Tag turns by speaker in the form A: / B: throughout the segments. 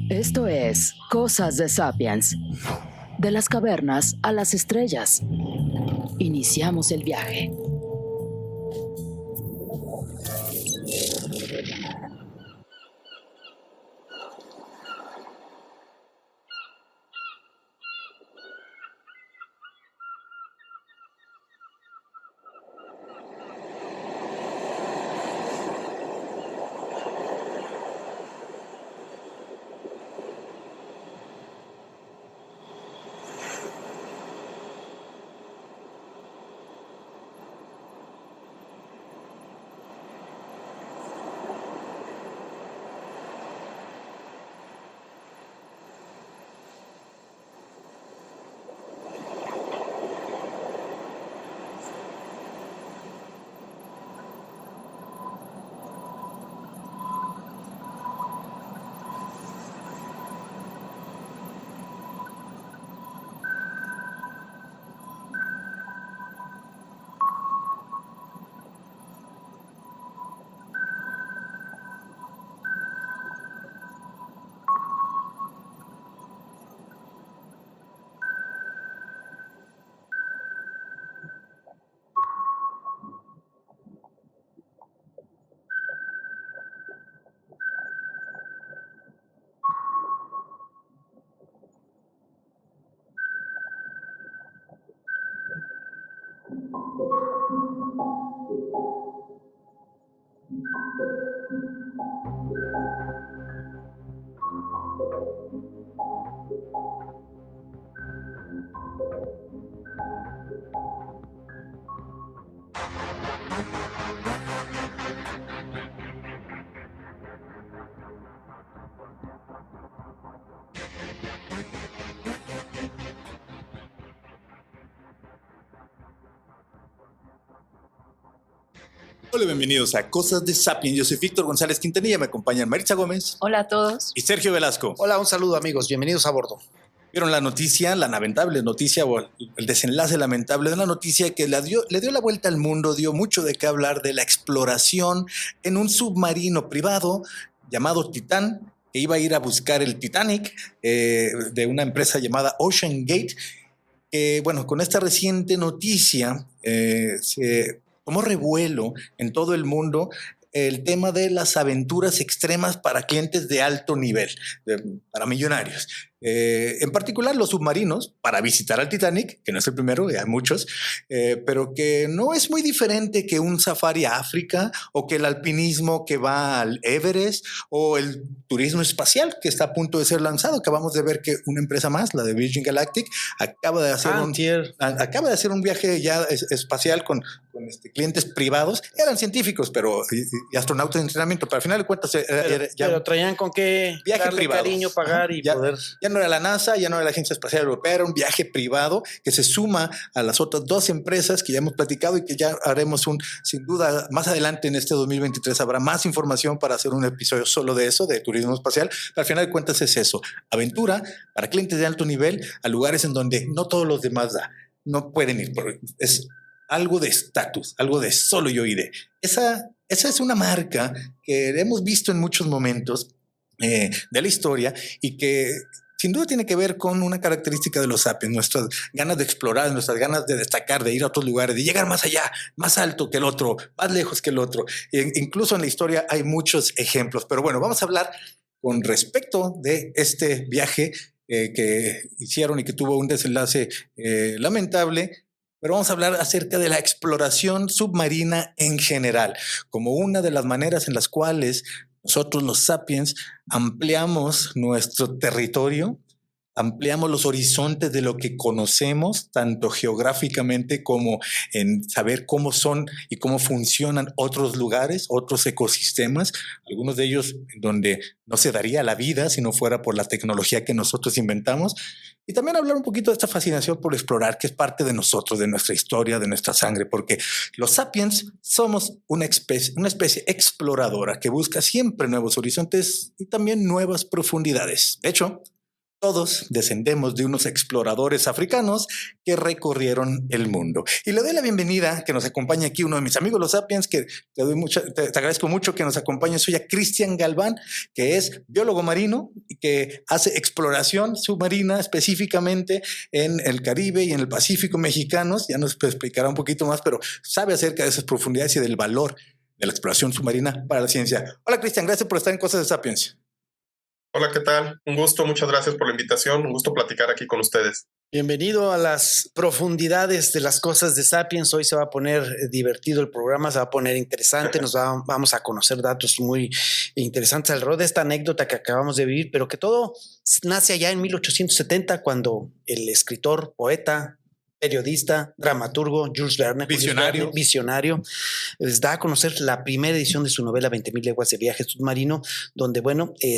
A: Esto es Cosas de Sapiens. De las cavernas a las estrellas. Iniciamos el viaje.
B: Hola, bienvenidos a Cosas de Sapiens. Yo soy Víctor González Quintanilla, me acompañan Maritza Gómez.
C: Hola a todos.
B: Y Sergio Velasco.
D: Hola, un saludo amigos, bienvenidos a bordo.
B: Vieron la noticia, la lamentable noticia o el desenlace lamentable de una noticia que le dio la vuelta al mundo, dio mucho de qué hablar de la exploración en un submarino privado llamado Titán, que iba a ir a buscar el Titanic de una empresa llamada Ocean Gate. Bueno, con esta reciente noticia se tomó revuelo en todo el mundo el tema de las aventuras extremas para clientes de alto nivel, para millonarios. En particular los submarinos para visitar al Titanic, que no es el primero, hay muchos, pero que no es muy diferente que un safari a África o que el alpinismo que va al Everest o el turismo espacial que está a punto de ser lanzado. Acabamos de ver que una empresa más, la de Virgin Galactic, acaba de hacer un viaje ya espacial con clientes privados. Eran científicos y astronautas de entrenamiento, pero al final de cuentas
D: pero traían con qué
B: viaje
D: darle
B: privado,
D: cariño, pagar y poder.
B: Ya no era la NASA, ya no era la Agencia Espacial Europea, era un viaje privado que se suma a las otras dos empresas que ya hemos platicado y que ya haremos sin duda, más adelante en este 2023 habrá más información para hacer un episodio solo de eso, de turismo espacial. Pero al final de cuentas es eso, aventura para clientes de alto nivel a lugares en donde no todos los demás no pueden ir. Es algo de estatus, algo de solo yo iré. Esa es una marca que hemos visto en muchos momentos de la historia y que sin duda tiene que ver con una característica de los sapiens, nuestras ganas de explorar, nuestras ganas de destacar, de ir a otros lugares, de llegar más allá, más alto que el otro, más lejos que el otro. Incluso en la historia hay muchos ejemplos. Pero bueno, vamos a hablar con respecto de este viaje que hicieron y que tuvo un desenlace lamentable. Pero vamos a hablar acerca de la exploración submarina en general, como una de las maneras en las cuales nosotros los sapiens ampliamos nuestro territorio, ampliamos los horizontes de lo que conocemos, tanto geográficamente como en saber cómo son y cómo funcionan otros lugares, otros ecosistemas, algunos de ellos donde no se daría la vida si no fuera por la tecnología que nosotros inventamos. Y también hablar un poquito de esta fascinación por explorar, que es parte de nosotros, de nuestra historia, de nuestra sangre, porque los sapiens somos una especie exploradora que busca siempre nuevos horizontes y también nuevas profundidades. De hecho, Todos descendemos de unos exploradores africanos que recorrieron el mundo. Y le doy la bienvenida que nos acompaña aquí uno de mis amigos, los Sapiens, que te agradezco mucho que nos acompañe. Soy a Cristian Galván, que es biólogo marino y que hace exploración submarina específicamente en el Caribe y en el Pacífico mexicanos. Ya nos explicará un poquito más, pero sabe acerca de esas profundidades y del valor de la exploración submarina para la ciencia. Hola, Cristian, gracias por estar en Cosas de Sapiens.
C: Hola, ¿qué tal? Un gusto, muchas gracias por la invitación. Un gusto platicar aquí con ustedes.
D: Bienvenido a las profundidades de las cosas de Sapiens. Hoy se va a poner divertido el programa, se va a poner interesante. Vamos a conocer datos muy interesantes alrededor de esta anécdota que acabamos de vivir, pero que todo nace allá en 1870, cuando el escritor, poeta, periodista, dramaturgo Jules Verne, visionario, les da a conocer la primera edición de su novela 20.000 leguas de viaje submarino, donde,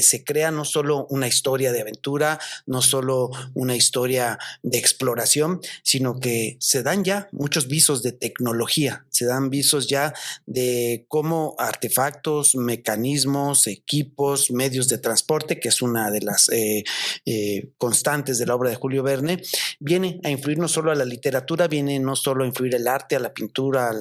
D: se crea no solo una historia de aventura, no solo una historia de exploración, sino que se dan ya muchos visos de tecnología, se dan visos ya de cómo artefactos, mecanismos, equipos, medios de transporte, que es una de las constantes de la obra de Julio Verne, viene a influir no solo a la literatura, viene no solo a influir el arte, a la pintura,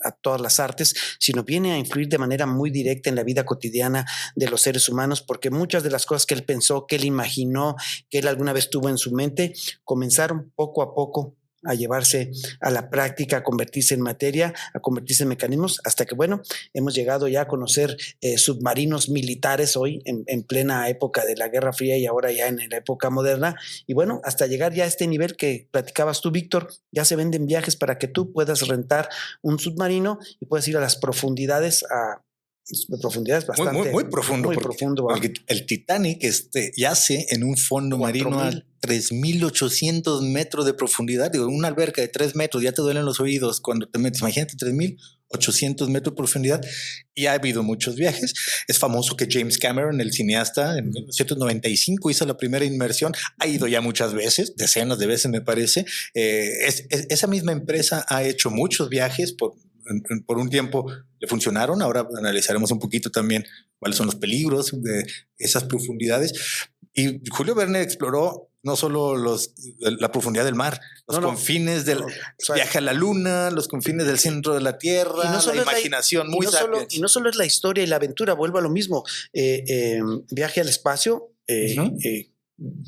D: a todas las artes, sino viene a influir de manera muy directa en la vida cotidiana de los seres humanos, porque muchas de las cosas que él pensó, que él imaginó, que él alguna vez tuvo en su mente, comenzaron poco a poco a llevarse a la práctica, a convertirse en materia, a convertirse en mecanismos, hasta que, hemos llegado ya a conocer submarinos militares hoy, en plena época de la Guerra Fría y ahora ya en la época moderna, y hasta llegar ya a este nivel que platicabas tú, Víctor, ya se venden viajes para que tú puedas rentar un submarino y puedas ir a las profundidades, bastante
B: muy profundo.
D: Muy profundo.
B: El Titanic yace en un fondo marino a 3.800 metros de profundidad. Digo, una alberca de 3 metros, ya te duelen los oídos cuando te metes. Imagínate, 3.800 metros de profundidad. Y ha habido muchos viajes. Es famoso que James Cameron, el cineasta, en 1995 hizo la primera inmersión. Ha ido ya muchas veces, decenas de veces me parece. Esa misma empresa ha hecho muchos viajes por un tiempo le funcionaron. Ahora analizaremos un poquito también cuáles son los peligros de esas profundidades. Y Julio Verne exploró no solo la profundidad del mar, los confines del viaje a la luna, los confines del centro de la Tierra, la imaginación muy sabia.
D: Y no solo es la historia y la aventura, vuelvo a lo mismo. Viaje al espacio.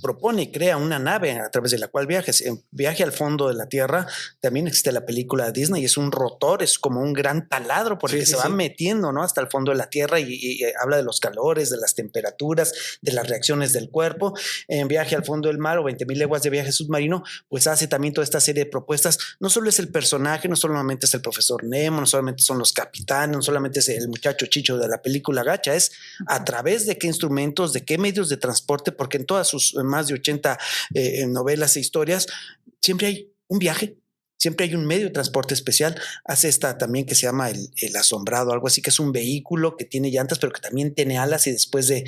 D: Propone y crea una nave a través de la cual viajes. En Viaje al fondo de la Tierra también existe la película de Disney, es un rotor, es como un gran taladro por el que se va metiendo, ¿no?, hasta el fondo de la Tierra y habla de los calores, de las temperaturas, de las reacciones del cuerpo. En Viaje al fondo del mar o 20.000 leguas de viaje submarino, pues hace también toda esta serie de propuestas. No solo es el personaje, no solamente es el profesor Nemo, no solamente son los capitanes, no solamente es el muchacho Chicho de la película Gacha, es a través de qué instrumentos, de qué medios de transporte, porque en todas sus más de 80 novelas e historias, siempre hay un viaje, siempre hay un medio de transporte especial. Hace esta también que se llama el asombrado, algo así, que es un vehículo que tiene llantas, pero que también tiene alas y después de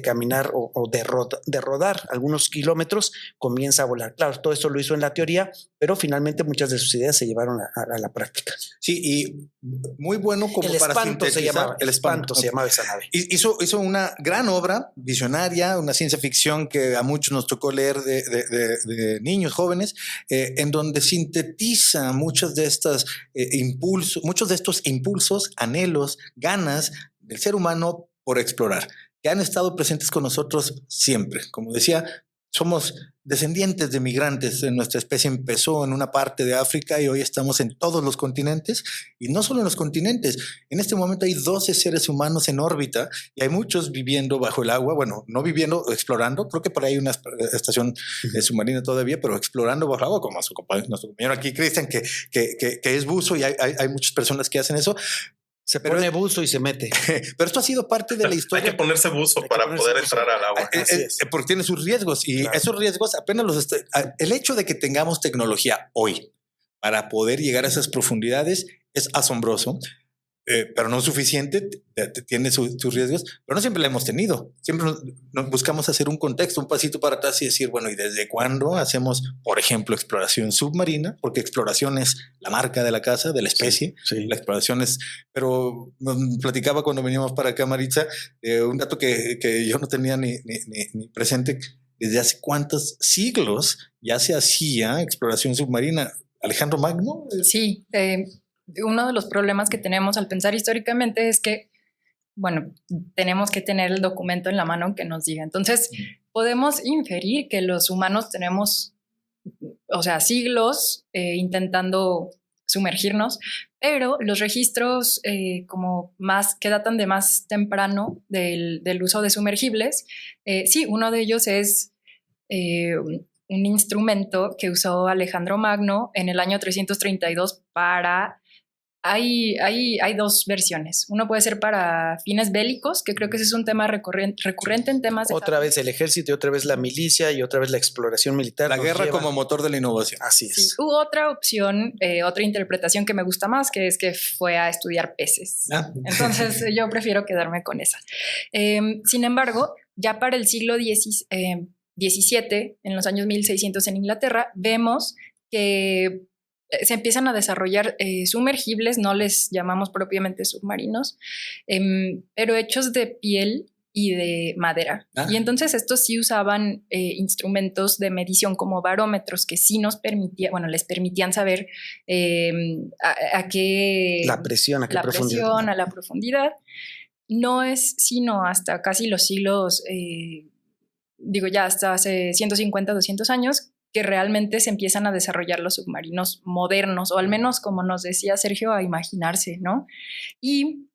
D: caminar o de rodar algunos kilómetros, comienza a volar. Claro, todo eso lo hizo en la teoría, pero finalmente muchas de sus ideas se llevaron a la práctica.
B: Sí, y muy bueno como
D: el
B: para
D: Espanto
B: sintetizar.
D: El Espanto se llamaba esa nave.
B: Hizo una gran obra visionaria, una ciencia ficción que a muchos nos tocó leer de niños jóvenes, en donde sintetiza muchos de estos impulsos, anhelos, ganas del ser humano por explorar, que han estado presentes con nosotros siempre. Como decía, somos descendientes de migrantes. Nuestra especie empezó en una parte de África y hoy estamos en todos los continentes, y no solo en los continentes. En este momento hay 12 seres humanos en órbita y hay muchos viviendo bajo el agua. Bueno, no viviendo, explorando. Creo que por ahí hay una estación submarina todavía, pero explorando bajo el agua, como nuestro compañero aquí, Cristian, que es buzo, y hay muchas personas que hacen eso.
D: Se pone buzo y se mete.
B: Pero esto ha sido parte de la historia.
C: Hay que ponerse buzo para poder entrar al agua.
B: Porque tiene sus riesgos, y claro, esos riesgos apenas el hecho de que tengamos tecnología hoy para poder llegar a esas profundidades es asombroso. Pero no es suficiente, tiene sus riesgos, pero no siempre la hemos tenido. Siempre nos buscamos hacer un contexto, un pasito para atrás y decir, bueno, ¿y desde cuándo hacemos, por ejemplo, exploración submarina? Porque exploración es la marca de la casa, de la especie. Sí. La exploración es... Pero platicaba cuando veníamos para acá, Maritza, un dato que yo no tenía ni presente. desde hace cuántos siglos ya se hacía exploración submarina. Alejandro Magno.
E: Sí, uno de los problemas que tenemos al pensar históricamente es que, bueno, tenemos que tener el documento en la mano que nos diga. Entonces, podemos inferir que los humanos tenemos, o sea, siglos intentando sumergirnos, pero los registros como más que datan de más temprano del uso de sumergibles, sí, uno de ellos es un instrumento que usó Alejandro Magno en el año 332 para... Hay dos versiones. Uno puede ser para fines bélicos, que creo que ese es un tema recurrente en temas de...
D: Otra vez el ejército, y otra vez la milicia, y otra vez la exploración militar.
B: La guerra como motor de la innovación.
D: Así es.
E: Sí, hubo otra opción, otra interpretación que me gusta más, que es que fue a estudiar peces. Entonces yo prefiero quedarme con esa. Sin embargo, ya para el siglo XVII, en los años 1600 en Inglaterra, vemos que se empiezan a desarrollar sumergibles, no les llamamos propiamente submarinos, pero hechos de piel y de madera. Y entonces estos sí usaban instrumentos de medición como barómetros que sí nos permitían, bueno, les permitían saber a qué...
D: La presión, a qué profundidad.
E: La presión, a la profundidad. No es sino hasta casi los siglos, ya hasta hace 150, 200 años, que realmente se empiezan a desarrollar los submarinos modernos, o al menos, como nos decía Sergio, a imaginarse, ¿no? Y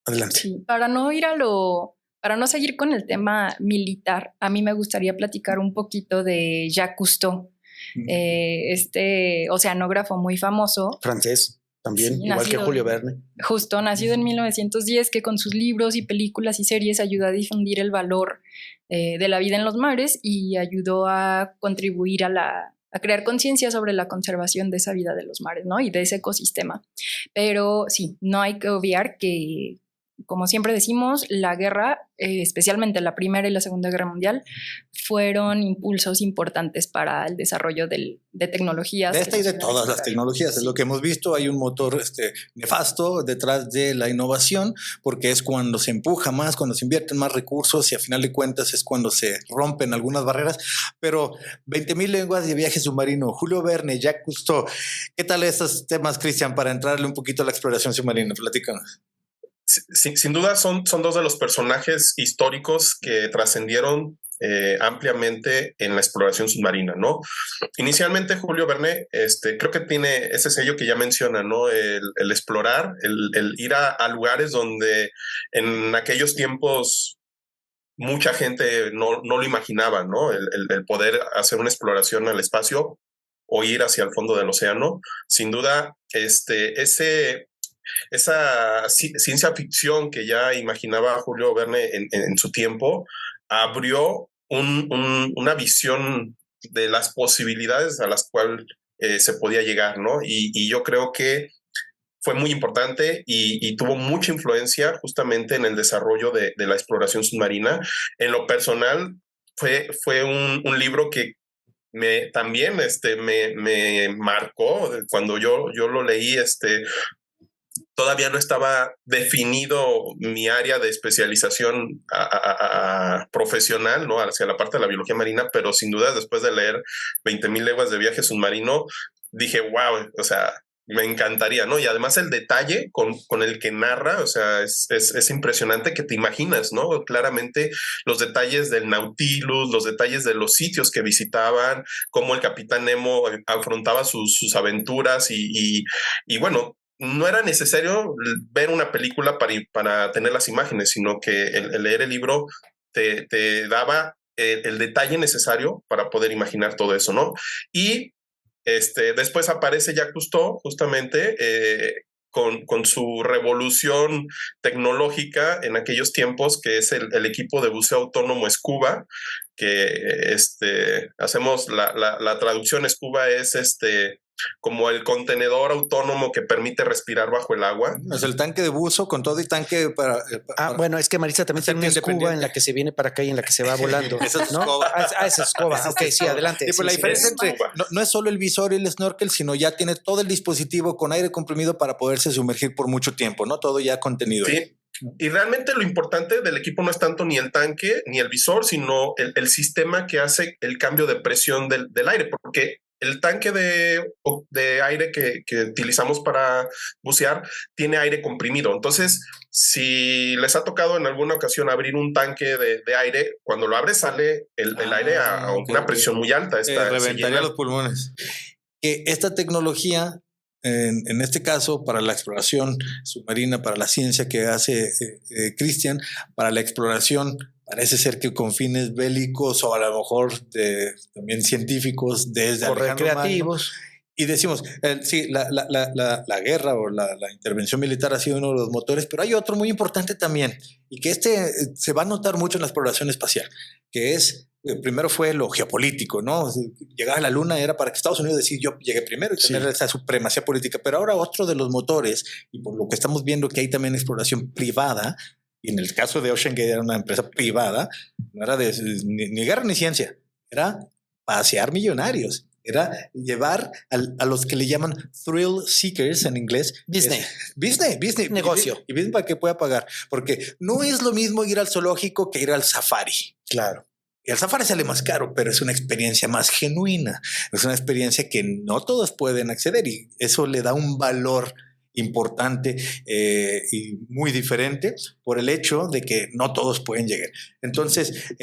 D: adelante.
E: Sí, para no seguir con el tema militar, a mí me gustaría platicar un poquito de Jacques Cousteau, este oceanógrafo muy famoso.
D: Francés también,
E: sí,
D: igual que Julio Verne.
E: Justo, nacido en 1910, que con sus libros y películas y series ayudó a difundir el valor de la vida en los mares y ayudó a contribuir a crear conciencia sobre la conservación de esa vida de los mares, ¿no? Y de ese ecosistema. Pero sí, no hay que obviar que, como siempre decimos, la guerra, especialmente la Primera y la Segunda Guerra Mundial, fueron impulsos importantes para el desarrollo de tecnologías.
B: De esta y de todas las tecnologías, es lo que hemos visto. Hay un motor nefasto detrás de la innovación, porque es cuando se empuja más, cuando se invierten más recursos y a final de cuentas es cuando se rompen algunas barreras. Pero 20,000 leguas de viaje submarino, Julio Verne, Jacques Cousteau. ¿Qué tal estos temas, Cristian, para entrarle un poquito a la exploración submarina? Platícanos.
C: Sin duda son dos de los personajes históricos que trascendieron ampliamente en la exploración submarina, ¿no? Inicialmente Julio Verne, creo que tiene ese sello que ya menciona, ¿no? El explorar, el ir a lugares donde en aquellos tiempos mucha gente no lo imaginaba, ¿no? El poder hacer una exploración al espacio o ir hacia el fondo del océano. Sin duda, esa ciencia ficción que ya imaginaba Julio Verne en su tiempo abrió una visión de las posibilidades a las cuales se podía llegar, ¿no? Y yo creo que fue muy importante y tuvo mucha influencia justamente en el desarrollo de la exploración submarina. En lo personal, fue un libro que también me marcó cuando yo lo leí. Todavía no estaba definido mi área de especialización profesional, ¿no? Hacia la parte de la biología marina, pero sin duda después de leer 20,000 leguas de viaje submarino, dije, wow, o sea, me encantaría, ¿no? Y además el detalle con el que narra, o sea, es impresionante, que te imaginas, ¿no? Claramente los detalles del Nautilus, los detalles de los sitios que visitaban, cómo el capitán Nemo afrontaba sus aventuras y bueno, no era necesario ver una película para tener las imágenes, sino que el leer el libro te daba el detalle necesario para poder imaginar todo eso, ¿no? Y después aparece Jacques Cousteau justamente con su revolución tecnológica en aquellos tiempos, que es el equipo de buceo autónomo Scuba, que hacemos la traducción. Scuba es como el contenedor autónomo que permite respirar bajo el agua.
B: Es el tanque de buzo con todo y tanque para
D: bueno, es que Marisa también tiene una escoba en la que se viene para acá y en la que se va volando.
B: Esa es
D: ¿no?
B: escoba.
D: Esa escoba. Ok, sí, adelante.
B: Sí, pues la diferencia entre no es solo el visor y el snorkel, sino ya tiene todo el dispositivo con aire comprimido para poderse sumergir por mucho tiempo, ¿no? Todo ya contenido.
C: Sí. Y realmente lo importante del equipo no es tanto ni el tanque ni el visor, sino el sistema que hace el cambio de presión del aire, porque el tanque de aire que utilizamos para bucear tiene aire comprimido. Entonces, si les ha tocado en alguna ocasión abrir un tanque de aire, cuando lo abres sale el aire a una presión muy alta.
B: Reventaría los pulmones. Esta tecnología, en este caso, para la exploración submarina, para la ciencia que hace Cristian, para la exploración, parece ser que con fines bélicos o a lo mejor también científicos desde
D: o recreativos.
B: Y decimos, sí, la guerra o la intervención militar ha sido uno de los motores, pero hay otro muy importante también, y que se va a notar mucho en la exploración espacial, que es, primero fue lo geopolítico, ¿no? Llegar a la Luna era para que Estados Unidos decida yo llegué primero y tener esa supremacía política, pero ahora otro de los motores, y por lo que estamos viendo que hay también exploración privada, y en el caso de OceanGate era una empresa privada, no era ni guerra ni ciencia, era pasear millonarios. Era llevar a los que le llaman thrill seekers en inglés. Business.
D: Negocio.
B: Y business para que pueda pagar. Porque no es lo mismo ir al zoológico que ir al safari.
D: Claro.
B: Y el safari sale más caro, pero es una experiencia más genuina. Es una experiencia que no todos pueden acceder y eso le da un valor importante y muy diferente por el hecho de que no todos pueden llegar. Entonces,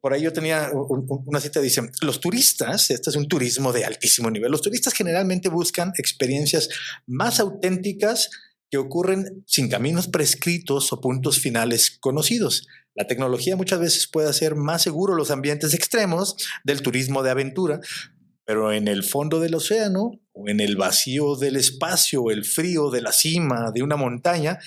B: por ahí yo tenía una cita, dice, los turistas, este es un turismo de altísimo nivel, los turistas generalmente buscan experiencias más auténticas que ocurren sin caminos prescritos o puntos finales conocidos. La tecnología muchas veces puede hacer más seguro los ambientes extremos del turismo de aventura, pero en el fondo del océano o en el vacío del espacio o el frío de la cima de una montaña,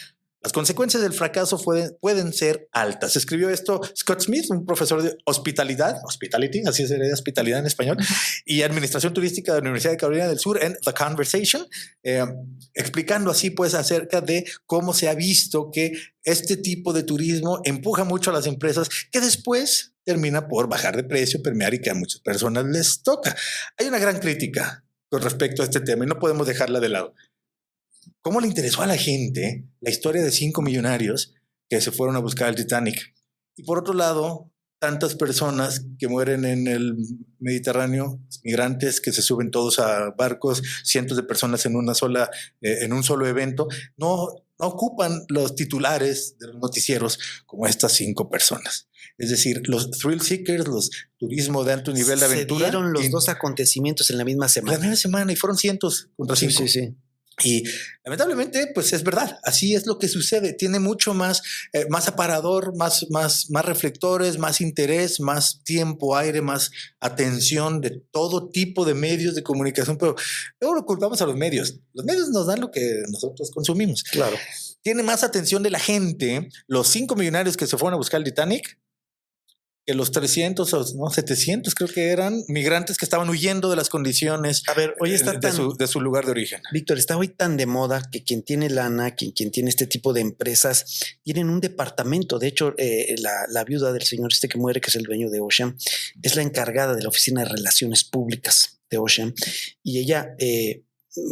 B: las consecuencias del fracaso pueden ser altas. Escribió esto Scott Smith, un profesor de hospitality, así sería hospitalidad en español, y administración turística de la Universidad de Carolina del Sur en The Conversation, explicando así pues acerca de cómo se ha visto que este tipo de turismo empuja mucho a las empresas que después termina por bajar de precio, permear y que a muchas personas les toca. Hay una gran crítica con respecto a este tema y no podemos dejarla de lado. ¿Cómo le interesó a la gente la historia de 5 millonarios que se fueron a buscar el Titanic? Y por otro lado, tantas personas que mueren en el Mediterráneo, migrantes que se suben todos a barcos, cientos de personas en un solo evento, no ocupan los titulares de los noticieros como estas 5 personas. Es decir, los thrill seekers, los turismo de alto nivel de aventura.
D: Se dieron los dos acontecimientos en la misma semana.
B: La misma semana y fueron cientos contra 5.
D: Sí.
B: Y lamentablemente, pues es verdad, así es lo que sucede. Tiene mucho más aparador, más reflectores, más interés, más tiempo, aire, más atención de todo tipo de medios de comunicación. Pero luego lo culpamos a los medios. Los medios nos dan lo que nosotros consumimos.
D: Claro.
B: Tiene más atención de la gente los 5 millonarios que se fueron a buscar el Titanic que los 300 o 700 creo que eran migrantes que estaban huyendo de las condiciones de su lugar de origen.
D: Víctor, está hoy tan de moda que quien tiene lana, quien tiene este tipo de empresas, tienen un departamento. De hecho, la viuda del señor que muere, que es el dueño de Ocean, es la encargada de la oficina de relaciones públicas de Ocean y ella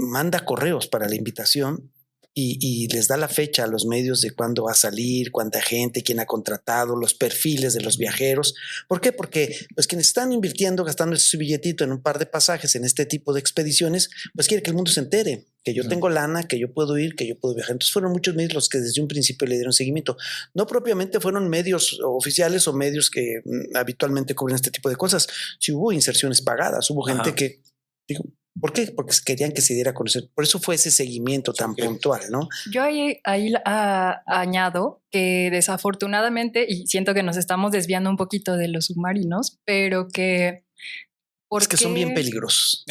D: manda correos para la invitación y les da la fecha a los medios de cuándo va a salir, cuánta gente, quién ha contratado, los perfiles de los viajeros. ¿Por qué? Porque pues quienes están invirtiendo, gastando su billetito en un par de pasajes en este tipo de expediciones, pues quiere que el mundo se entere, que yo tengo lana, que yo puedo ir, que yo puedo viajar. Entonces fueron muchos medios los que desde un principio le dieron seguimiento. No propiamente fueron medios oficiales o medios que habitualmente cubren este tipo de cosas. Sí hubo inserciones pagadas, hubo gente que digo, ¿por qué? Porque querían que se diera a conocer. Por eso fue ese seguimiento tan puntual, ¿no?
E: Yo ahí añado que desafortunadamente, y siento que nos estamos desviando un poquito de los submarinos, pero que...
D: Es que son bien peligrosos.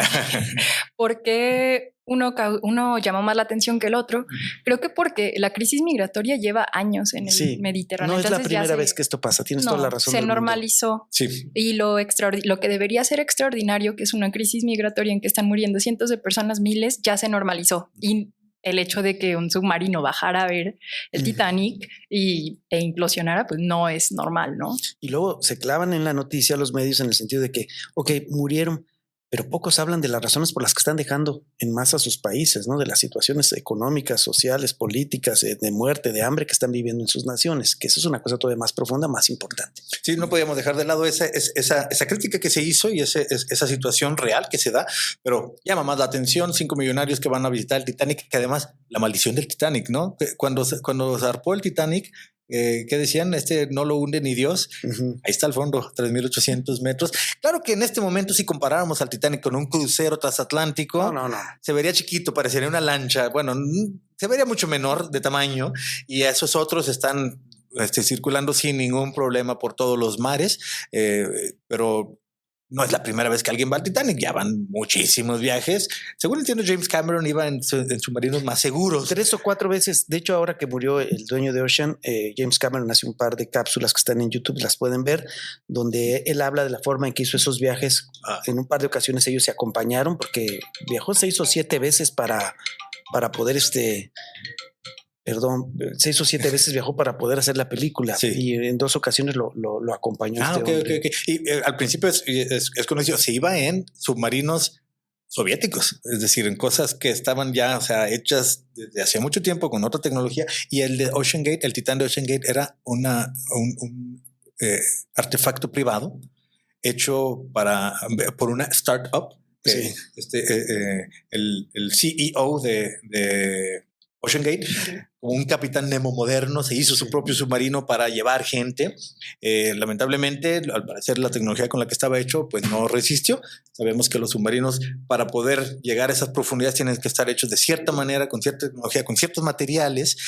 E: Porque uno llama más la atención que el otro. Creo que porque la crisis migratoria lleva años en el Mediterráneo.
D: No es la primera vez que esto pasa. Tienes toda la razón.
E: Se normalizó.
B: Sí.
E: Y lo que debería ser extraordinario, que es una crisis migratoria en que están muriendo cientos de personas, miles, ya se normalizó. Y el hecho de que un submarino bajara a ver el Titanic e implosionara, pues no es normal, ¿no?
D: Y luego se clavan en la noticia los medios en el sentido de que, ok, murieron, pero pocos hablan de las razones por las que están dejando en masa sus países, ¿no? De las situaciones económicas, sociales, políticas, de muerte, de hambre que están viviendo en sus naciones, que eso es una cosa todavía más profunda, más importante.
B: Sí, no podíamos dejar de lado esa crítica que se hizo y esa situación real que se da, pero llama más la atención 5 millonarios que van a visitar el Titanic, que además la maldición del Titanic, ¿no? Cuando zarpó el Titanic, ¿qué decían? No lo hunde ni Dios. Ahí está el fondo, 3.800 metros. Claro que en este momento, si comparáramos al Titanic con un crucero transatlántico,
D: No.
B: se vería chiquito, parecería una lancha. Bueno, se vería mucho menor de tamaño y esos otros están circulando sin ningún problema por todos los mares, pero no es la primera vez que alguien va al Titanic, ya van muchísimos viajes. Según entiendo, James Cameron iba en submarinos más seguros.
D: 3 o 4 veces. De hecho, ahora que murió el dueño de Ocean, James Cameron hace un par de cápsulas que están en YouTube, las pueden ver, donde él habla de la forma en que hizo esos viajes. En un par de ocasiones ellos se acompañaron porque viajó 6 o 7 veces para poder se hizo 7 veces, viajó para poder hacer la película, sí. Y en 2 ocasiones lo acompañó.
B: Okay. Y al principio es conocido, se iba en submarinos soviéticos, es decir, en cosas que estaban ya, o sea, hechas desde hace mucho tiempo con otra tecnología. Y el de Ocean Gate, el Titán de Ocean Gate, era un artefacto privado hecho por una startup.
D: Sí.
B: El CEO de Ocean Gate, como un capitán Nemo moderno, se hizo su propio submarino para llevar gente. Lamentablemente, al parecer la tecnología con la que estaba hecho pues no resistió. Sabemos que los submarinos, para poder llegar a esas profundidades, tienen que estar hechos de cierta manera, con cierta tecnología, con ciertos materiales.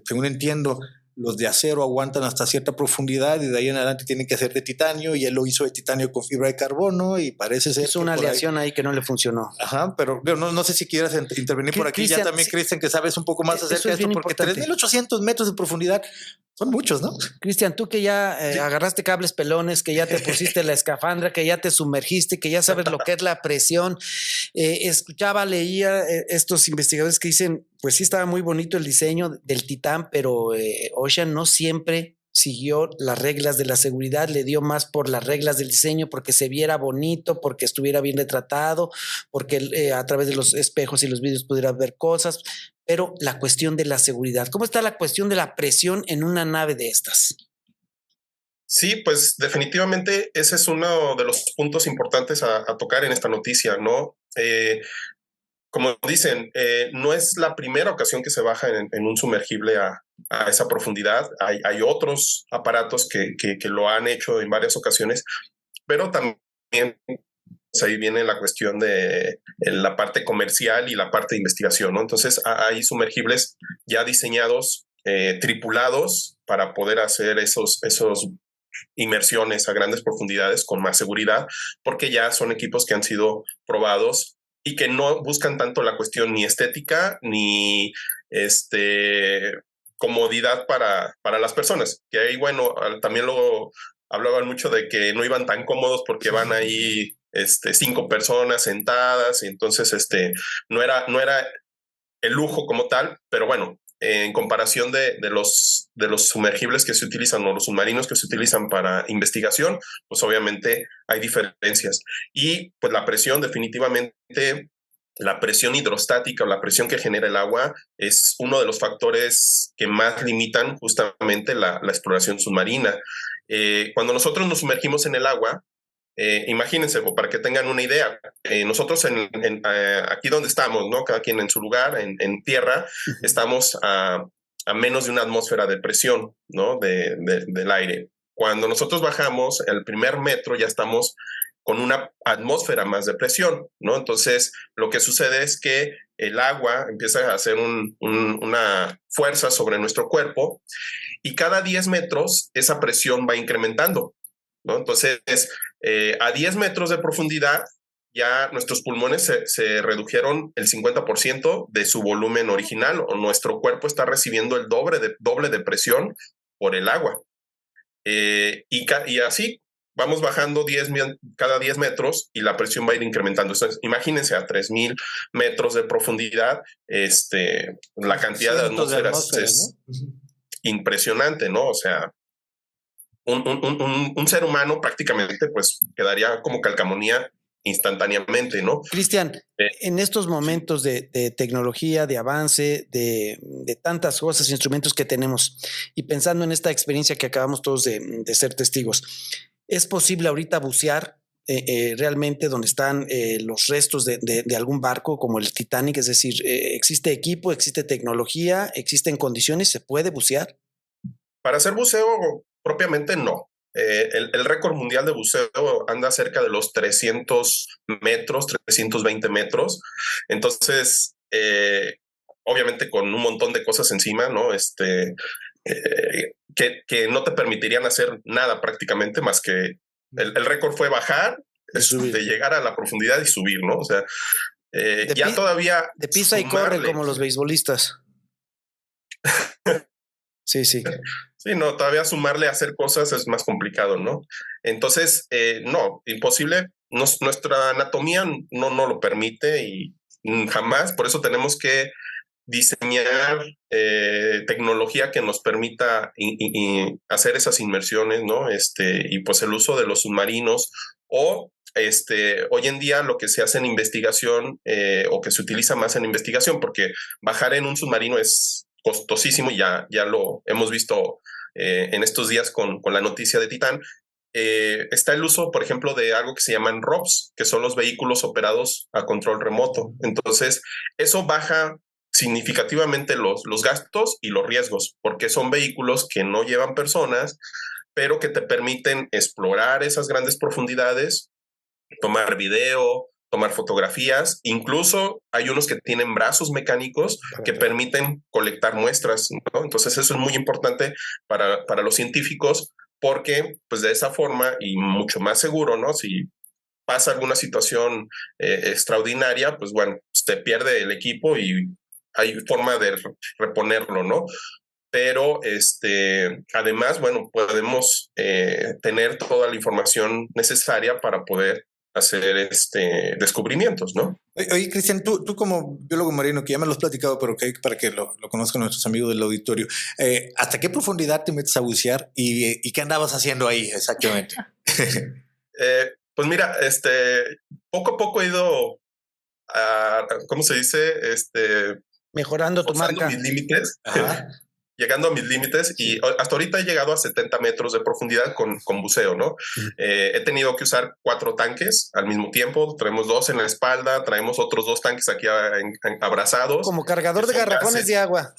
B: Según entiendo, los de acero aguantan hasta cierta profundidad y de ahí en adelante tienen que hacer de titanio, y él lo hizo de titanio con fibra de carbono y parece ser...
D: Es una aleación ahí que no le funcionó.
B: Ajá, pero no sé si quieras intervenir por aquí.
D: Cristian,
B: ya también, Cristian, que sabes un poco más acerca de esto, porque
D: importante.
B: 3.800 metros de profundidad son muchos, ¿no?
D: Cristian, tú que ya agarraste cables pelones, que ya te pusiste la escafandra, que ya te sumergiste, que ya sabes lo que es la presión, leía estos investigadores que dicen, pues sí estaba muy bonito el diseño del Titán, pero Ocean no siempre siguió las reglas de la seguridad, le dio más por las reglas del diseño, porque se viera bonito, porque estuviera bien retratado, porque a través de los espejos y los vidrios pudiera ver cosas, pero la cuestión de la seguridad. ¿Cómo está la cuestión de la presión en una nave de estas?
C: Sí, pues definitivamente ese es uno de los puntos importantes a tocar en esta noticia, ¿no? Como dicen, no es la primera ocasión que se baja en un sumergible a esa profundidad. Hay otros aparatos que lo han hecho en varias ocasiones, pero también pues, ahí viene la cuestión de la parte comercial y la parte de investigación, ¿no? Entonces hay sumergibles ya diseñados, tripulados para poder hacer esos inmersiones a grandes profundidades con más seguridad, porque ya son equipos que han sido probados y que no buscan tanto la cuestión ni estética ni comodidad para las personas. Que ahí, bueno, también lo hablaban mucho de que no iban tan cómodos porque van ahí 5 personas sentadas, y entonces no era el lujo como tal, pero bueno, en comparación de los sumergibles que se utilizan o los submarinos que se utilizan para investigación, pues obviamente hay diferencias. Y pues la presión, definitivamente, la presión hidrostática o la presión que genera el agua es uno de los factores que más limitan justamente la exploración submarina. Cuando nosotros nos sumergimos en el agua, imagínense, para que tengan una idea, nosotros aquí donde estamos, ¿no? Cada quien en su lugar, en tierra, estamos a menos de una atmósfera de presión, ¿no? Del aire. Cuando nosotros bajamos, el primer metro ya estamos con una atmósfera más de presión, ¿no? Entonces, lo que sucede es que el agua empieza a hacer una fuerza sobre nuestro cuerpo, y cada 10 metros esa presión va incrementando, ¿no? Entonces, a 10 metros de profundidad, ya nuestros pulmones se redujeron el 50% de su volumen original, o nuestro cuerpo está recibiendo el doble de presión por el agua. Y así vamos bajando cada 10 metros y la presión va a ir incrementando. Entonces, imagínense a 3,000 metros de profundidad, la cantidad de atmósferas es impresionante, ¿no? O sea, un ser humano prácticamente pues quedaría como calcamonía instantáneamente, ¿no?
D: Cristian, en estos momentos de tecnología, de avance, de tantas cosas, instrumentos que tenemos, y pensando en esta experiencia que acabamos todos de ser testigos, ¿es posible ahorita bucear realmente donde están los restos de algún barco como el Titanic? Es decir, ¿existe equipo, existe tecnología, existen condiciones, se puede bucear?
C: Para hacer buceo propiamente no. El récord mundial de buceo anda cerca de los 300 metros, 320 metros. Entonces, obviamente con un montón de cosas encima, ¿no? Que no te permitirían hacer nada prácticamente más que el récord fue bajar, de llegar a la profundidad y subir, ¿no? O sea, ya todavía...
D: De pisa y corre como los beisbolistas. Sí.
C: Sí, no, todavía sumarle a hacer cosas es más complicado, ¿no? Entonces, no, imposible. Nuestra anatomía no lo permite y jamás. Por eso tenemos que diseñar tecnología que nos permita hacer esas inmersiones, ¿no? Y pues el uso de los submarinos o hoy en día lo que se hace en investigación o que se utiliza más en investigación, porque bajar en un submarino es costosísimo, ya lo hemos visto en estos días con la noticia de Titán. Está el uso, por ejemplo, de algo que se llaman ROVs, que son los vehículos operados a control remoto. Entonces, eso baja significativamente los gastos y los riesgos, porque son vehículos que no llevan personas, pero que te permiten explorar esas grandes profundidades, tomar video, tomar fotografías. Incluso hay unos que tienen brazos mecánicos que permiten colectar muestras, ¿no? Entonces eso es muy importante para los científicos, porque pues de esa forma y mucho más seguro, ¿no? Si pasa alguna situación extraordinaria, pues bueno, te pierde el equipo y hay forma de reponerlo, ¿no? Pero además, bueno, podemos tener toda la información necesaria para poder hacer descubrimientos, ¿no?
B: Oye, Cristian, tú como biólogo marino, que ya me lo has platicado, pero que para que lo conozcan nuestros amigos del auditorio, ¿hasta qué profundidad te metes a bucear y qué andabas haciendo ahí exactamente?
C: Pues mira, poco a poco he ido a, ¿cómo se dice?
D: Mejorando tu marca.
C: Mis límites. Llegando a mis límites y hasta ahorita he llegado a 70 metros de profundidad con buceo, ¿no? He tenido que usar 4 tanques al mismo tiempo. Traemos 2 en la espalda, traemos otros 2 tanques aquí abrazados.
D: Como cargador de garrafones de agua.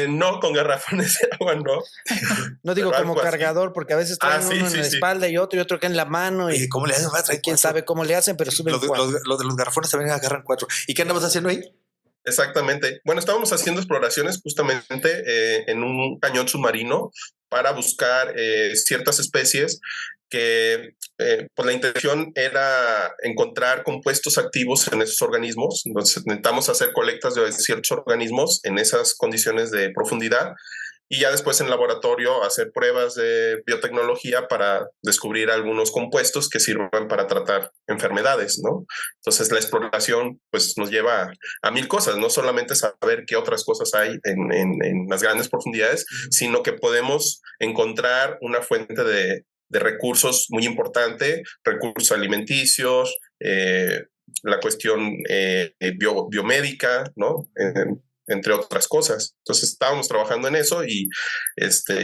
C: No, con garrafones de agua, no.
D: No digo como cargador, porque a veces traen uno en la espalda y otro acá en la mano. ¿Y
B: cómo le hacen?
D: ¿Quién sabe cómo le hacen? Pero suben 4.
B: Los de los garrafones también agarran 4. ¿Y qué andabas haciendo ahí?
C: Exactamente. Bueno, estábamos haciendo exploraciones justamente en un cañón submarino para buscar ciertas especies que pues la intención era encontrar compuestos activos en esos organismos. Entonces necesitamos hacer colectas de ciertos organismos en esas condiciones de profundidad y ya después en laboratorio hacer pruebas de biotecnología para descubrir algunos compuestos que sirvan para tratar enfermedades, ¿no? Entonces la exploración pues nos lleva a 1000 cosas, no solamente saber qué otras cosas hay en las grandes profundidades, sino que podemos encontrar una fuente de recursos muy importante, recursos alimenticios, la cuestión biomédica, ¿no? Entre otras cosas. Entonces estábamos trabajando en eso y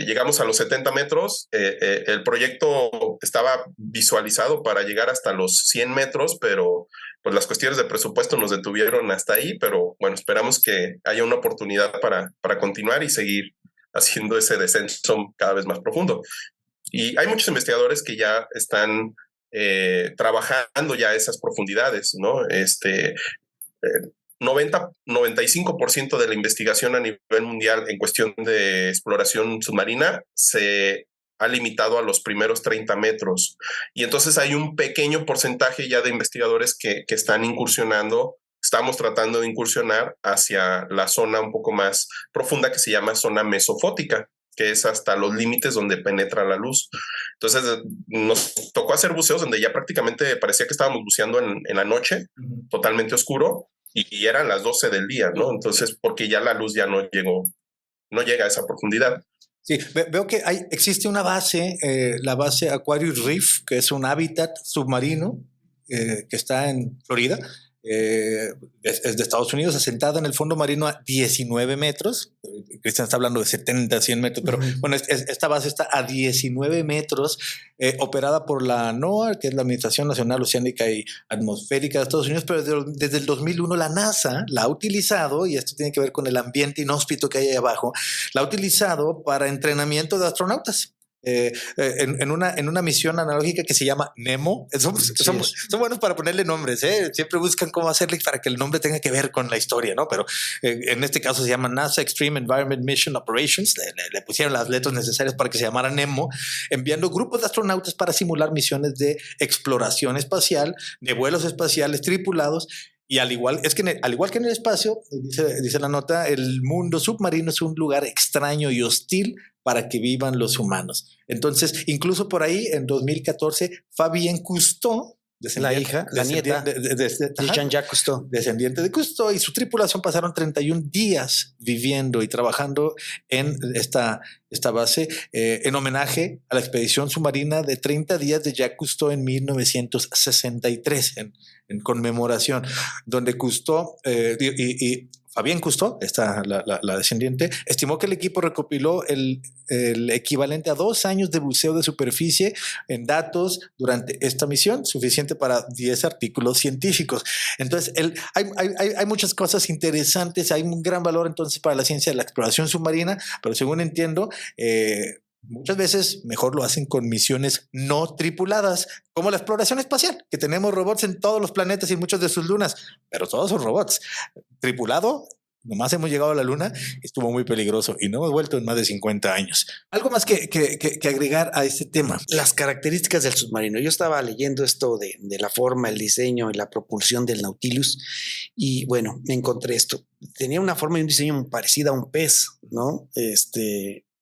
C: llegamos a los 70 metros. El proyecto estaba visualizado para llegar hasta los 100 metros, pero pues las cuestiones de presupuesto nos detuvieron hasta ahí, pero bueno, esperamos que haya una oportunidad para continuar y seguir haciendo ese descenso cada vez más profundo. Y hay muchos investigadores que ya están trabajando ya esas profundidades, ¿no? 95% de la investigación a nivel mundial en cuestión de exploración submarina se ha limitado a los primeros 30 metros. Y entonces hay un pequeño porcentaje ya de investigadores que están incursionando, estamos tratando de incursionar hacia la zona un poco más profunda que se llama zona mesofótica, que es hasta los límites donde penetra la luz. Entonces nos tocó hacer buceos donde ya prácticamente parecía que estábamos buceando en la noche, totalmente oscuro, y eran las 12 del día, ¿no? Entonces, porque ya la luz ya no llega a esa profundidad.
B: Sí, veo que existe una base, la base Aquarius Reef, que es un hábitat submarino que está en Florida, es de Estados Unidos, asentada en el fondo marino a 19 metros. Cristian está hablando de 70, 100 metros, pero bueno, esta base está a 19 metros, operada por la NOAA, que es la Administración Nacional Oceánica y Atmosférica de Estados Unidos, pero desde el 2001 la NASA la ha utilizado, y esto tiene que ver con el ambiente inhóspito que hay ahí abajo, la ha utilizado para entrenamiento de astronautas. En una misión analógica que se llama NEMO. Son buenos para ponerle nombres, siempre buscan cómo hacerle para que el nombre tenga que ver con la historia, ¿no? Pero en este caso se llama NASA Extreme Environment Mission Operations. Le pusieron las letras necesarias para que se llamara NEMO, enviando grupos de astronautas para simular misiones de exploración espacial, de vuelos espaciales tripulados. Y al igual que en el espacio, dice la nota, el mundo submarino es un lugar extraño y hostil para que vivan los humanos. Entonces, incluso por ahí, en 2014, Fabienne Cousteau,
D: la hija, la nieta
B: de
D: Jean-Jacques Cousteau,
B: descendiente de Cousteau, y su tripulación pasaron 31 días viviendo y trabajando en esta base, en homenaje a la expedición submarina de 30 días de Jacques Cousteau en 1963, en conmemoración, donde Cousteau y Fabienne Cousteau, la descendiente, estimó que el equipo recopiló el equivalente a 2 años de buceo de superficie en datos durante esta misión, suficiente para 10 artículos científicos. Entonces, hay muchas cosas interesantes, hay un gran valor entonces para la ciencia de la exploración submarina, pero según entiendo, muchas veces mejor lo hacen con misiones no tripuladas, como la exploración espacial, que tenemos robots en todos los planetas y muchas de sus lunas, pero todos son robots. Tripulado, nomás hemos llegado a la luna, estuvo muy peligroso y no hemos vuelto en más de 50 años. Algo más que agregar a este tema.
D: Las características del submarino. Yo estaba leyendo esto de la forma, el diseño y la propulsión del Nautilus, y bueno, me encontré esto. Tenía una forma y un diseño parecida a un pez, ¿no?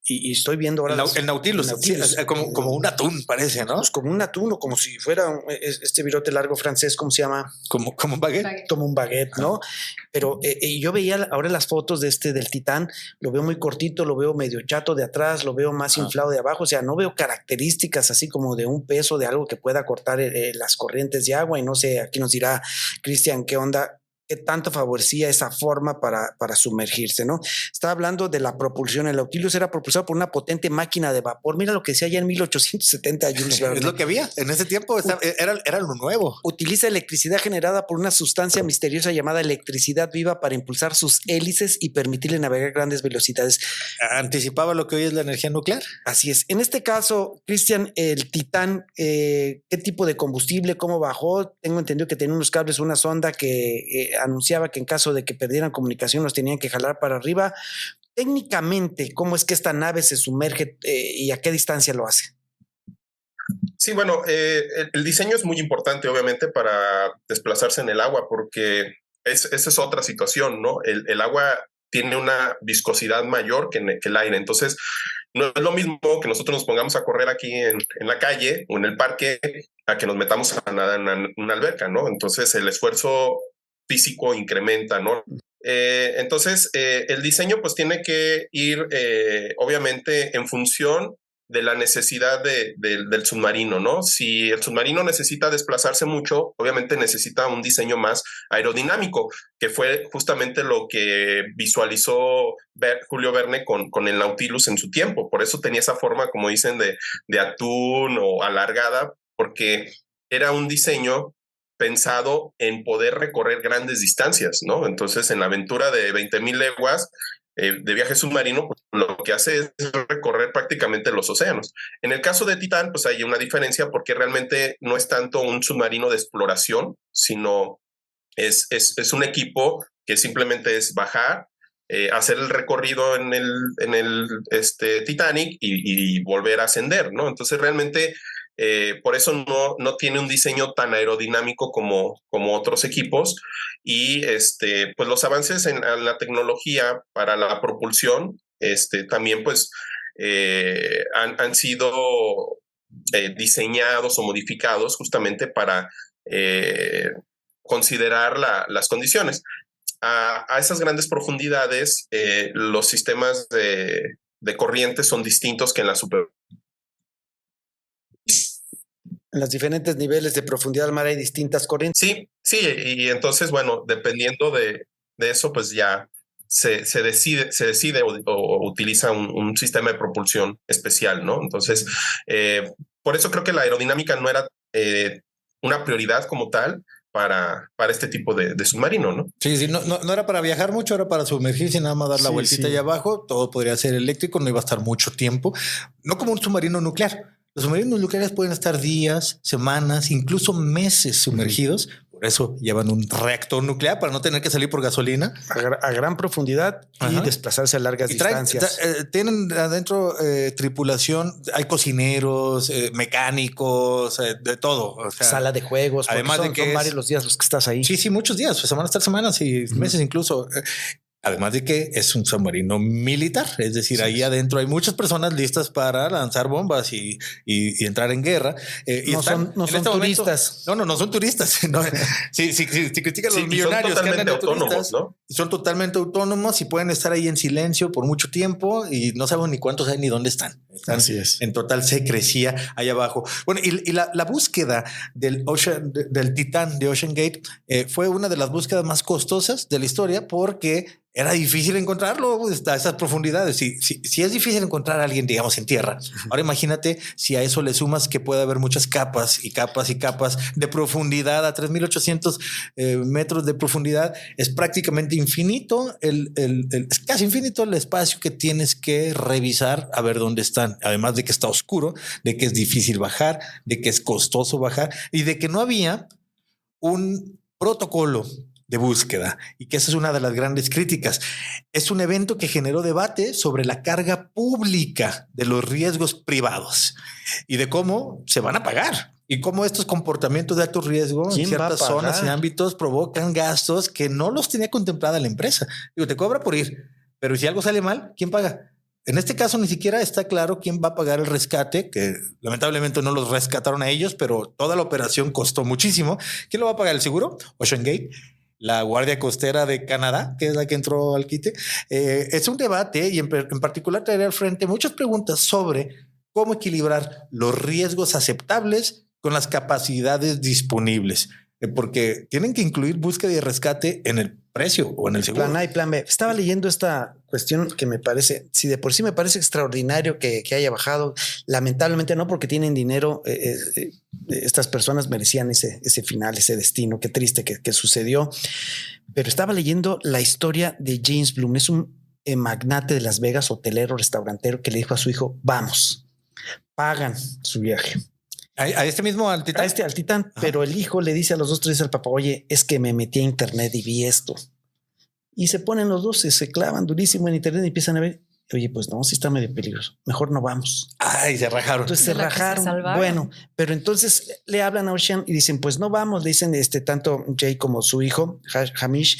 D: Y estoy viendo ahora
B: el Nautilus, sí, como un atún parece, ¿no?
D: Pues como un atún, o como si fuera este virote largo francés, ¿cómo se llama?
B: Como un baguette.
D: Como un baguette, ¿no? Pero yo veía ahora las fotos del Titán, lo veo muy cortito, lo veo medio chato de atrás, lo veo más inflado de abajo, o sea, no veo características así como de un peso, de algo que pueda cortar las corrientes de agua, y no sé, aquí nos dirá Cristian qué onda, qué tanto favorecía esa forma para sumergirse, ¿no? Estaba hablando de la propulsión. El Nautilus era propulsado por una potente máquina de vapor. Mira lo que decía ya en 1870 Jules Verne.
B: Es lo que había. En ese tiempo era lo nuevo.
D: Utiliza electricidad generada por una sustancia misteriosa llamada electricidad viva para impulsar sus hélices y permitirle navegar a grandes velocidades.
B: Anticipaba lo que hoy es la energía nuclear.
D: Así es. En este caso, Cristian, el Titán, ¿qué tipo de combustible? ¿Cómo bajó? Tengo entendido que tenía unos cables, una sonda que anunciaba que en caso de que perdieran comunicación los tenían que jalar para arriba. Técnicamente, ¿cómo es que esta nave se sumerge y a qué distancia lo hace?
C: Sí, bueno, el diseño es muy importante, obviamente, para desplazarse en el agua, porque esa es otra situación, ¿no? El agua tiene una viscosidad mayor que el aire. Entonces, no es lo mismo que nosotros nos pongamos a correr aquí en la calle o en el parque a que nos metamos a nadar en una alberca, ¿no? Entonces, el esfuerzo físico incrementa, ¿no? Entonces, el diseño pues tiene que ir obviamente en función de la necesidad del submarino, ¿no? Si el submarino necesita desplazarse mucho, obviamente necesita un diseño más aerodinámico, que fue justamente lo que visualizó Julio Verne con el Nautilus en su tiempo. Por eso tenía esa forma, como dicen, de atún o alargada, porque era un diseño pensado en poder recorrer grandes distancias, ¿no? Entonces, en la aventura de 20,000 leguas de viaje submarino, pues, lo que hace es recorrer prácticamente los océanos. En el caso de Titán, pues hay una diferencia porque realmente no es tanto un submarino de exploración, sino es un equipo que simplemente es bajar, hacer el recorrido en el Titanic y volver a ascender, ¿no? Entonces, realmente por eso no tiene un diseño tan aerodinámico como otros equipos, y pues los avances en la tecnología para la propulsión también pues han sido diseñados o modificados justamente para considerar las condiciones. A esas grandes profundidades los sistemas de corriente son distintos que en la superficie.
D: En los diferentes niveles de profundidad del mar hay distintas corrientes.
C: Sí, y entonces, bueno, dependiendo de eso, pues ya se decide o utiliza un sistema de propulsión especial, ¿no? Entonces, por eso creo que la aerodinámica no era una prioridad como tal para este tipo de submarino, ¿no?
B: Sí, no era para viajar mucho, era para sumergirse y nada más dar la vueltita allá abajo. Todo podría ser eléctrico, no iba a estar mucho tiempo. No como un submarino nuclear. Los submarinos nucleares pueden estar días, semanas, incluso meses sumergidos. Por eso llevan un reactor nuclear para no tener que salir por gasolina.
D: A gran profundidad y desplazarse a largas distancias.
B: Tienen adentro tripulación, hay cocineros, mecánicos, de todo. O sea,
D: sala de juegos.
B: Además
D: son varios los días los que estás ahí.
B: Sí, muchos días. Pues, van a estar semanas y meses incluso. Además de que es un submarino militar, es decir, ahí adentro hay muchas personas listas para lanzar bombas y entrar en guerra.
D: No son turistas.
B: No son turistas. No. Si critican a los millonarios
C: son
B: que andan de
C: autónomos,
B: turistas,
C: ¿no?
B: Son totalmente autónomos y pueden estar ahí en silencio por mucho tiempo y no saben ni cuántos hay ni dónde están.
D: Así es.
B: En total secrecía ahí abajo. Bueno, y la búsqueda del Titán de Ocean Gate fue una de las búsquedas más costosas de la historia porque era difícil encontrarlo a esas profundidades. Si es difícil encontrar a alguien, digamos, en tierra, ahora imagínate si a eso le sumas que puede haber muchas capas y capas y capas de profundidad a 3,800 metros de profundidad. Es prácticamente infinito, es casi infinito el espacio que tienes que revisar a ver dónde están. Además de que está oscuro, de que es difícil bajar, de que es costoso bajar y de que no había un protocolo de búsqueda y que esa es una de las grandes críticas. Es un evento que generó debate sobre la carga pública de los riesgos privados y de cómo se van a pagar y cómo estos comportamientos de alto riesgo en ciertas zonas y ámbitos provocan gastos que no los tenía contemplada la empresa. Digo, te cobra por ir, pero si algo sale mal, ¿quién paga? En este caso ni siquiera está claro quién va a pagar el rescate, que lamentablemente no los rescataron a ellos, pero toda la operación costó muchísimo. ¿Quién lo va a pagar? ¿El seguro? Ocean Gate, la Guardia Costera de Canadá, que es la que entró al quite. Es un debate y en particular traeré al frente muchas preguntas sobre cómo equilibrar los riesgos aceptables con las capacidades disponibles, porque tienen que incluir búsqueda y rescate en el precio o en el seguro.
D: Plan A y plan B. Estaba leyendo esta cuestión que me parece, si de por sí me parece extraordinario que haya bajado, lamentablemente no porque tienen dinero, estas personas merecían ese final, ese destino, qué triste que sucedió. Pero estaba leyendo la historia de James Bloom, es un magnate de Las Vegas, hotelero, restaurantero, que le dijo a su hijo, vamos, pagan su viaje.
B: ¿A este mismo al Titán?
D: Al Titán, pero el hijo le dice a los dos, dice al papá, oye, es que me metí a internet y vi esto. Y se ponen los dos, se clavan durísimo en internet y empiezan a ver, oye, pues no, sí está medio peligroso, mejor no vamos.
B: Ay, se rajaron.
D: Entonces se rajaron. Bueno, pero entonces le hablan a Ocean y dicen, pues no vamos, le dicen tanto Jay como su hijo, Hamish,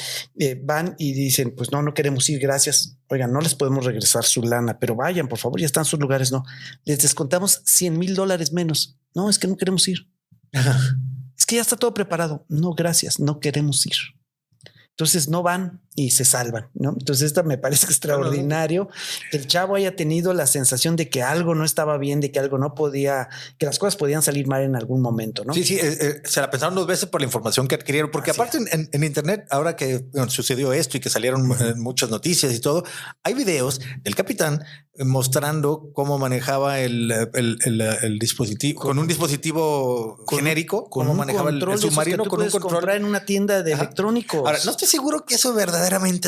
D: van y dicen, pues no queremos ir, gracias. Oigan, no les podemos regresar su lana, pero vayan, por favor, ya están sus lugares, no. Les descontamos $100,000 menos. No, es que no queremos ir. Es que ya está todo preparado. No, gracias, no queremos ir. Entonces no van y se salvan, ¿no? Entonces esto me parece extraordinario que el chavo haya tenido la sensación de que algo no estaba bien, de que algo no podía, que las cosas podían salir mal en algún momento, ¿no?
B: Sí, se la pensaron 2 veces por la información que adquirieron, porque aparte en internet, ahora que sucedió esto y que salieron muchas noticias y todo, hay videos del capitán mostrando cómo manejaba el dispositivo, con un dispositivo genérico, cómo manejaba el submarino con un control.
D: Comprar en una tienda de electrónicos.
B: Ahora, no estoy seguro que eso verdaderamente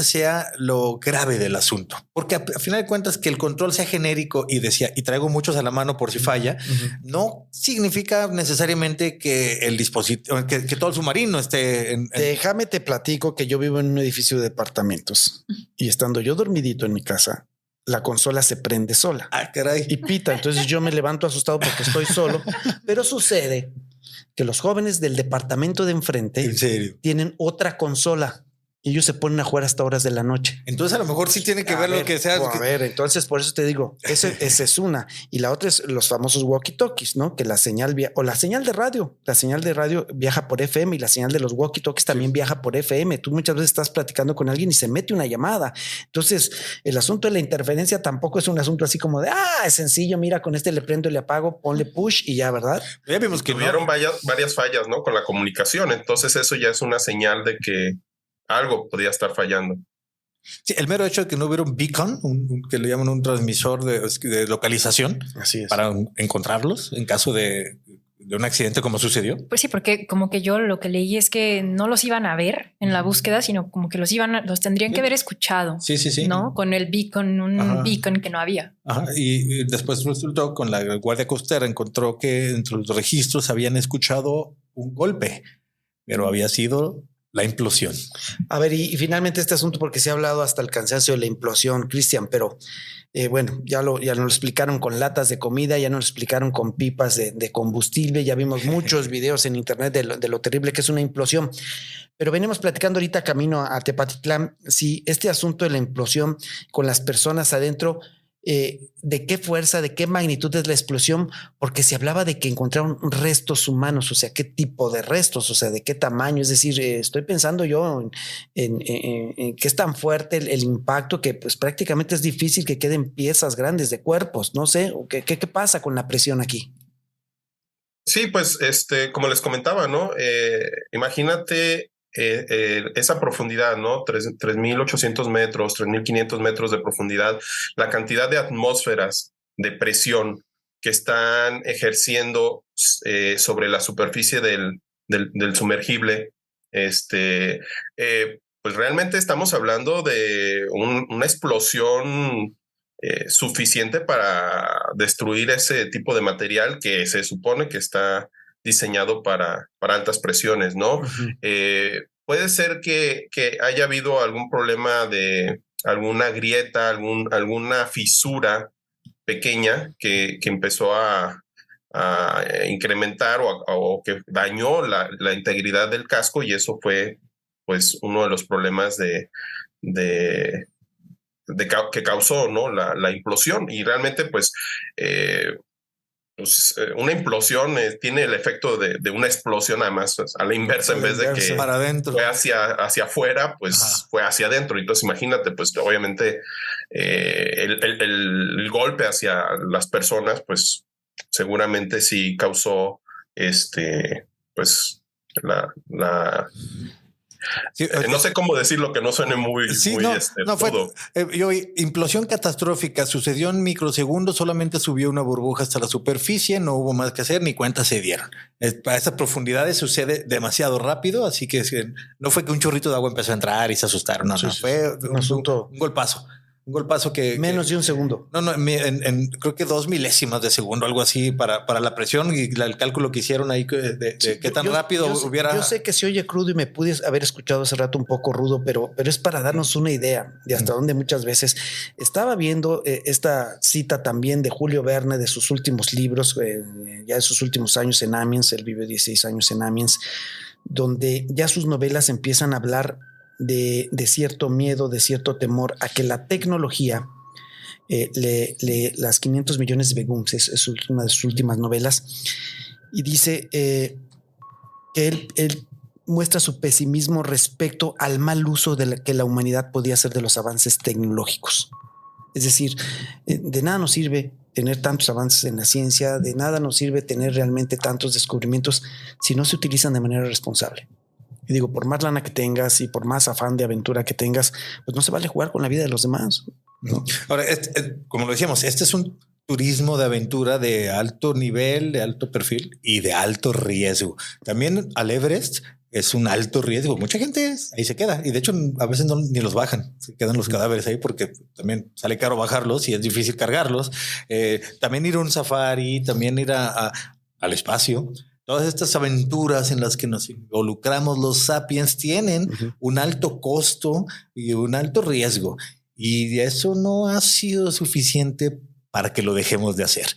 B: sea lo grave del asunto, porque a final de cuentas que el control sea genérico y traigo muchos a la mano por si falla, no significa necesariamente que el dispositivo, que todo el submarino esté
D: Déjame te platico que yo vivo en un edificio de departamentos y estando yo dormidito en mi casa, la consola se prende sola.
B: Ah, caray.
D: Y pita. Entonces yo me levanto asustado porque estoy solo, pero sucede que los jóvenes del departamento de enfrente
B: ¿En serio?
D: tienen otra consola Y ellos se ponen a jugar hasta horas de la noche.
B: Entonces a lo mejor sí tiene que ver lo que sea.
D: A ver, entonces por eso te digo, esa es una. Y la otra es los famosos walkie-talkies, ¿no? Que la señal la señal de radio viaja por FM y la señal de los walkie-talkies también viaja por FM. Tú muchas veces estás platicando con alguien y se mete una llamada. Entonces el asunto de la interferencia tampoco es un asunto así como de, es sencillo, mira, con este le prendo y le apago, ponle push y ya, ¿verdad?
B: Ya vimos que
C: tuvieron varias fallas, ¿no? Con la comunicación. Entonces eso ya es una señal de que algo podría estar fallando.
B: Sí, el mero hecho de que no hubiera un beacon, que le llaman un transmisor de localización.
D: Así es.
B: Para encontrarlos en caso de un accidente como sucedió.
E: Pues sí, porque como que yo lo que leí es que no los iban a ver en la búsqueda, sino como que los tendrían que haber escuchado.
B: Sí.
E: ¿No? Con el beacon, beacon que no había.
B: Ajá. Y después resultó con la Guardia Costera, encontró que entre los registros habían escuchado un golpe, pero había sido la implosión.
D: A ver, y finalmente este asunto, porque se ha hablado hasta el cansancio de la implosión, Cristian, pero bueno, ya nos lo explicaron con latas de comida, ya nos lo explicaron con pipas de combustible, ya vimos muchos videos en internet de lo terrible que es una implosión. Pero venimos platicando ahorita camino a Tepatitlán, si este asunto de la implosión con las personas adentro, de qué fuerza, de qué magnitud es la explosión, porque se hablaba de que encontraron restos humanos, o sea, qué tipo de restos, o sea, de qué tamaño. Es decir, estoy pensando yo en que es tan fuerte el impacto que pues prácticamente es difícil que queden piezas grandes de cuerpos. No sé, ¿qué pasa con la presión aquí?
C: Sí, pues como les comentaba, ¿no? Imagínate esa profundidad, ¿no? 3.800 metros, 3.500 metros de profundidad, la cantidad de atmósferas de presión que están ejerciendo sobre la superficie del sumergible. Pues realmente estamos hablando de una explosión suficiente para destruir ese tipo de material que se supone que está diseñado para altas presiones, ¿no? Uh-huh. Puede ser que haya habido algún problema de alguna grieta, alguna fisura pequeña que empezó a incrementar o que dañó la integridad del casco, y eso fue pues uno de los problemas que causó, ¿no? la implosión. Y realmente pues una implosión tiene el efecto de una explosión, además a la inversa, en vez de que
B: para adentro
C: fue hacia afuera, pues ajá, fue hacia adentro. Entonces imagínate, pues obviamente el golpe hacia las personas, pues seguramente sí causó pues sí, no sé cómo decirlo que no suene muy,
B: sí,
C: muy
B: no fue implosión catastrófica, sucedió en microsegundos, solamente subió una burbuja hasta la superficie, no hubo más que hacer, ni cuenta se dieron. A esas profundidades sucede demasiado rápido, así que no fue que un chorrito de agua empezó a entrar y se asustaron, no, fue un golpazo. Un golpazo que
D: menos de un segundo.
B: No, creo que 2 milésimas de segundo, algo así para la presión y el cálculo que hicieron ahí de qué tan rápido hubiera.
D: Yo sé que se oye crudo y me pude haber escuchado hace rato un poco rudo, pero es para darnos una idea de hasta dónde muchas veces estaba viendo esta cita también de Julio Verne de sus últimos libros, ya de sus últimos años en Amiens. Él vivió 16 años en Amiens, donde ya sus novelas empiezan a hablar de cierto miedo, de cierto temor a que la tecnología, las 500 millones de begums, es una de sus últimas novelas, y dice que él muestra su pesimismo respecto al mal uso que la humanidad podía hacer de los avances tecnológicos. Es decir, de nada nos sirve tener tantos avances en la ciencia, de nada nos sirve tener realmente tantos descubrimientos si no se utilizan de manera responsable. Y digo, por más lana que tengas y por más afán de aventura que tengas, pues no se vale jugar con la vida de los demás, ¿no?
B: Ahora, como lo decíamos, este es un turismo de aventura de alto nivel, de alto perfil y de alto riesgo. También al Everest es un alto riesgo. Mucha gente ahí se queda y de hecho a veces ni los bajan, se quedan los cadáveres ahí porque también sale caro bajarlos y es difícil cargarlos. También ir a un safari, también ir al espacio. Todas estas aventuras en las que nos involucramos los sapiens tienen un alto costo y un alto riesgo. Y eso no ha sido suficiente para que lo dejemos de hacer.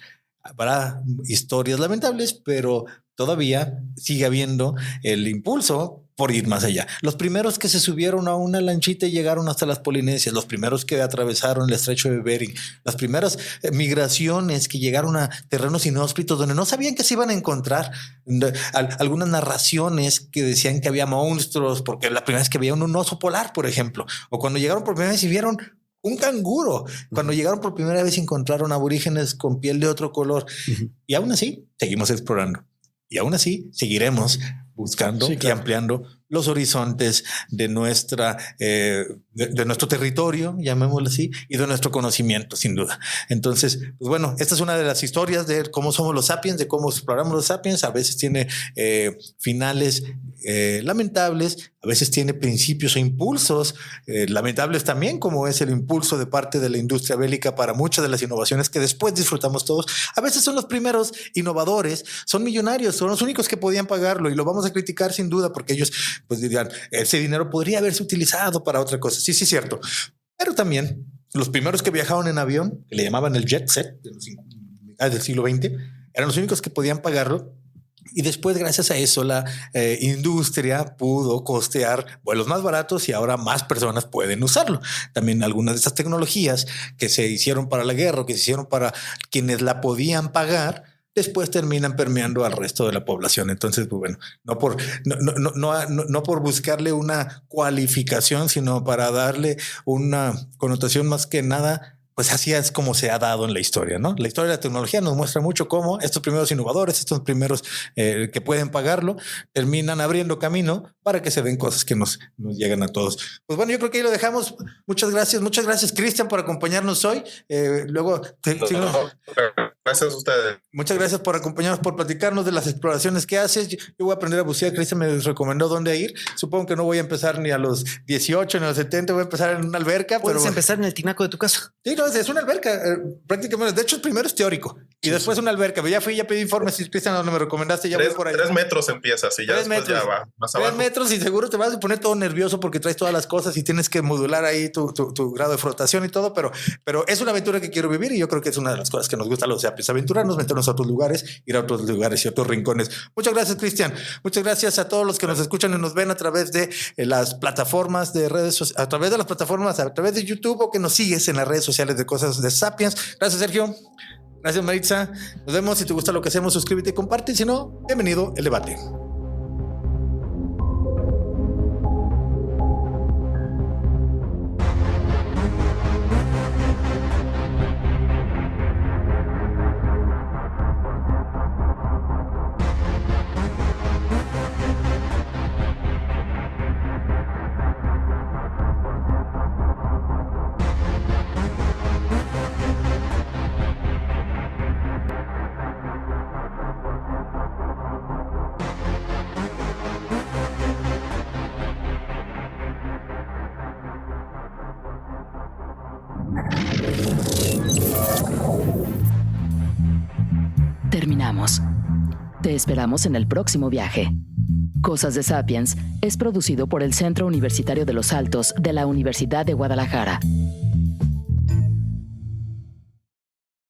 B: Habrá historias lamentables, pero todavía sigue habiendo el impulso por ir más allá. Los primeros que se subieron a una lanchita y llegaron hasta las Polinesias, los primeros que atravesaron el estrecho de Bering, las primeras migraciones que llegaron a terrenos inhóspitos donde no sabían que se iban a encontrar. Algunas narraciones que decían que había monstruos, porque la primera vez que veían un oso polar, por ejemplo, o cuando llegaron por primera vez y vieron un canguro. Cuando llegaron por primera vez encontraron aborígenes con piel de otro color. Y aún así seguimos explorando. Y aún así seguiremos buscando y ampliando los horizontes de nuestro territorio, llamémoslo así, y de nuestro conocimiento, sin duda. Entonces, pues bueno, esta es una de las historias de cómo somos los sapiens, de cómo exploramos los sapiens. A veces tiene finales lamentables, a veces tiene principios o impulsos lamentables también, como es el impulso de parte de la industria bélica para muchas de las innovaciones que después disfrutamos todos. A veces son los primeros innovadores, son millonarios, son los únicos que podían pagarlo y lo vamos a criticar sin duda porque ellos pues dirían, ese dinero podría haberse utilizado para otra cosa. Sí, sí, cierto. Pero también los primeros que viajaron en avión, que le llamaban el jet set del siglo XX, eran los únicos que podían pagarlo. Y después, gracias a eso, la industria pudo costear vuelos más baratos y ahora más personas pueden usarlo. También algunas de estas tecnologías que se hicieron para la guerra o que se hicieron para quienes la podían pagar, después terminan permeando al resto de la población. Entonces, pues bueno, no por buscarle una cualificación, sino para darle una connotación más que nada. Pues así es como se ha dado en la historia, ¿no? La historia de la tecnología nos muestra mucho cómo estos primeros innovadores, estos primeros que pueden pagarlo, terminan abriendo camino para que se den cosas que nos llegan a todos. Pues bueno, yo creo que ahí lo dejamos. Muchas gracias, Cristian, por acompañarnos hoy.
C: Gracias a ustedes.
B: Muchas gracias por acompañarnos, por platicarnos de las exploraciones que haces. Yo voy a aprender a bucear. Cristian me recomendó dónde ir. Supongo que no voy a empezar ni a los 18 ni a los 70. Voy a empezar en una alberca.
D: Puedes empezar en el tinaco de tu casa.
B: Sí, no, es una alberca prácticamente. De hecho, el primero es teórico y después una alberca. Ya pedí informes y Cristian, donde me recomendaste, ya voy por ahí.
C: 3 metros empiezas y ya después ya va más abajo.
B: 3 metros y seguro te vas a poner todo nervioso porque traes todas las cosas y tienes que modular ahí tu grado de frotación y todo, pero es una aventura que quiero vivir y yo creo que es una de las cosas que nos gusta a los sapiens, aventurarnos, meternos a otros lugares, ir a otros lugares y otros rincones. Muchas gracias, Cristian. Muchas gracias a todos los que nos escuchan y nos ven a través de las plataformas de redes sociales, a través de YouTube o que nos sigues en las redes sociales de Cosas de Sapiens. Gracias, Sergio. Gracias, Maritza. Nos vemos. Si te gusta lo que hacemos, suscríbete y comparte. Si no, bienvenido al debate.
A: Terminamos. Te esperamos en el próximo viaje. Cosas de Sapiens es producido por el Centro Universitario de los Altos de la Universidad de Guadalajara.